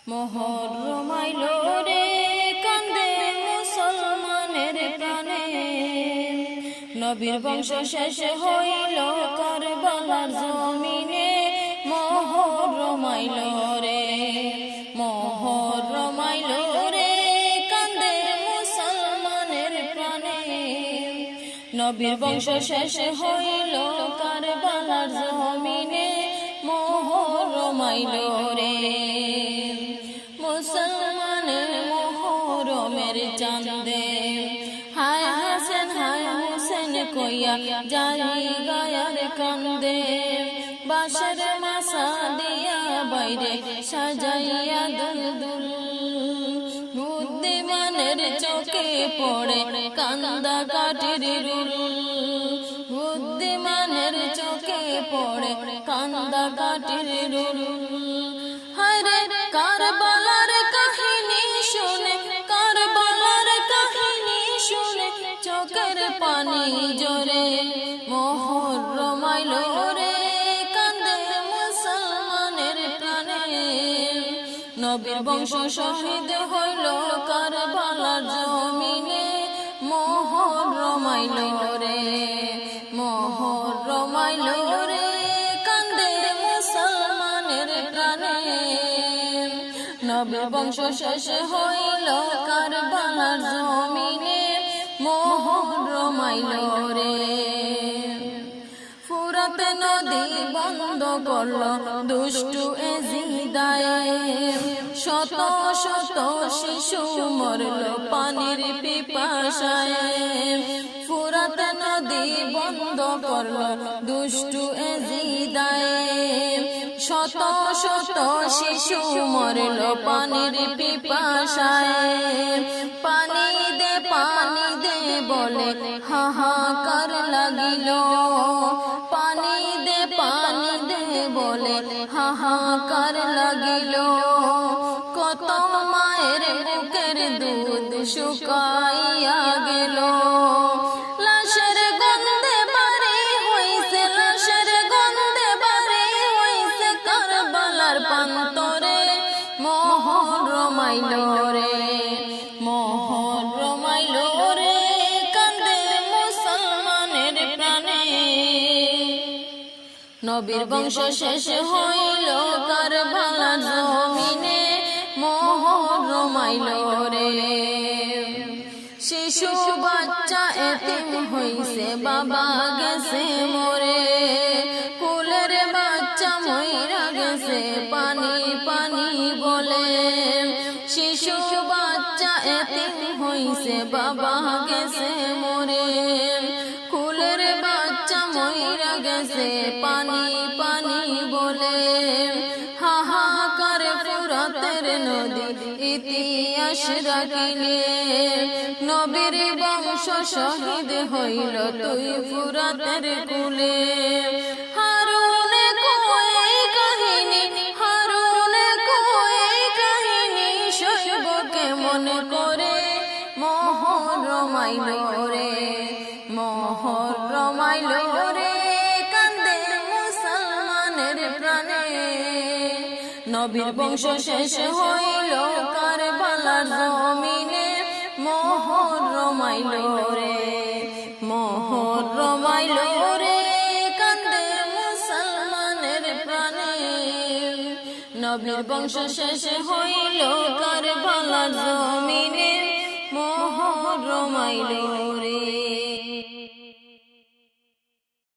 মুহররম আইলো রে কান্দে মুসলমানের প্রাণে, নবীর বংশ শেষ হইল কারবালার জমিনে। মুহররম আইলো রে, মুহররম আইলো রে কান্দে মুসলমানের প্রাণে, নবীর বংশ শেষ হইল কারবালার জমিনে। মুহররম আইলো রে, মুসলমানের মুহররমের চাঁদে, হায় হাসান হায় হোসেন কইয়া যাই গায়ার কান্দে, বাঁশের মাসা দিয়া বাইরে সাজাইয়া দুলদুল, বুদ্ধিমানের চোখে পড়ে কান্দা কাঠির রুল, বুদ্ধিমানের চোখে পড়ে কান্দা কাঠির রুল। হায় রে কারবালার কাহিনী শুনে, কারবালার কাহিনী শুনে চোখের পানি জোরে। মুহররম আইলো রে কান্দে মুসলমানের প্রাণে, নবীর বংশ শহীদ হইল কারবালার জমিনে। মুহররম আইলো রে, মুহররম আইলো রে কান্দে মুসলমানের প্রাণে, নবীর বংশ শেষ হইল কারবালার জমিনে। মুহররম আইলো রে, ফুরাত নদী বন্ধ করল দুষ্টু এজিদায়ে, শত শত শিশু মরল পানির পিপাসায়। ফুরাত নদী বন্ধ করল দুষ্টু এজিদায়ে, শত শত শিশু মরল পানির পিপাসায়। পানি দে বলে হাহাকার লাগিল, পানি দে বলে হাহাকার লাগিল। কত মায়ের বুকের দুধ শুকাইয়া গেল, লাশের গন্ধে বাড়ি হইছে, লাশের গন্ধে বাড়ি হইছে কারবালার প্রান্তরে। মুহররম আইলো রে, মুহররম আইলো রে কান্দে মুসলমানের প্রাণে, নবীর বংশ শেষ হইল কারবালার জমিনে। মুহররম আইলো রে, শিশু বাচ্চা এতিম হইছে বাবা গেছে মরে, কুলের বাচ্চা মইরা গেছে পানি পানি বলে। শিশু বাচ্চা এতিম হইছে বাবা গেছে মরে, কুলের বাচ্চা মইরা গেছে পানি পানি বলে। হাহাকার ফুরাতের নদী ইতিহাস রাখিলে, নবীর বংশ শহীদ হইল তুই ফুরাতের কুলে। হারুনে কই কাহিনী, হারুনে কই কাহিনী শৈব কেমন করে। মুহররম আইলো রে, মুহররম আইলো রে কান্দে মুসলমানের প্রাণে, নবীর বংশ শেষ হইল কারবালার জমিনে। মুহররম আইলো রে, মুহররম আইলো রে কান্দে মুসলমানের প্রাণে, নবীর বংশ শেষ হইল কারবালার জমিনে। মুহররম আইলো রে।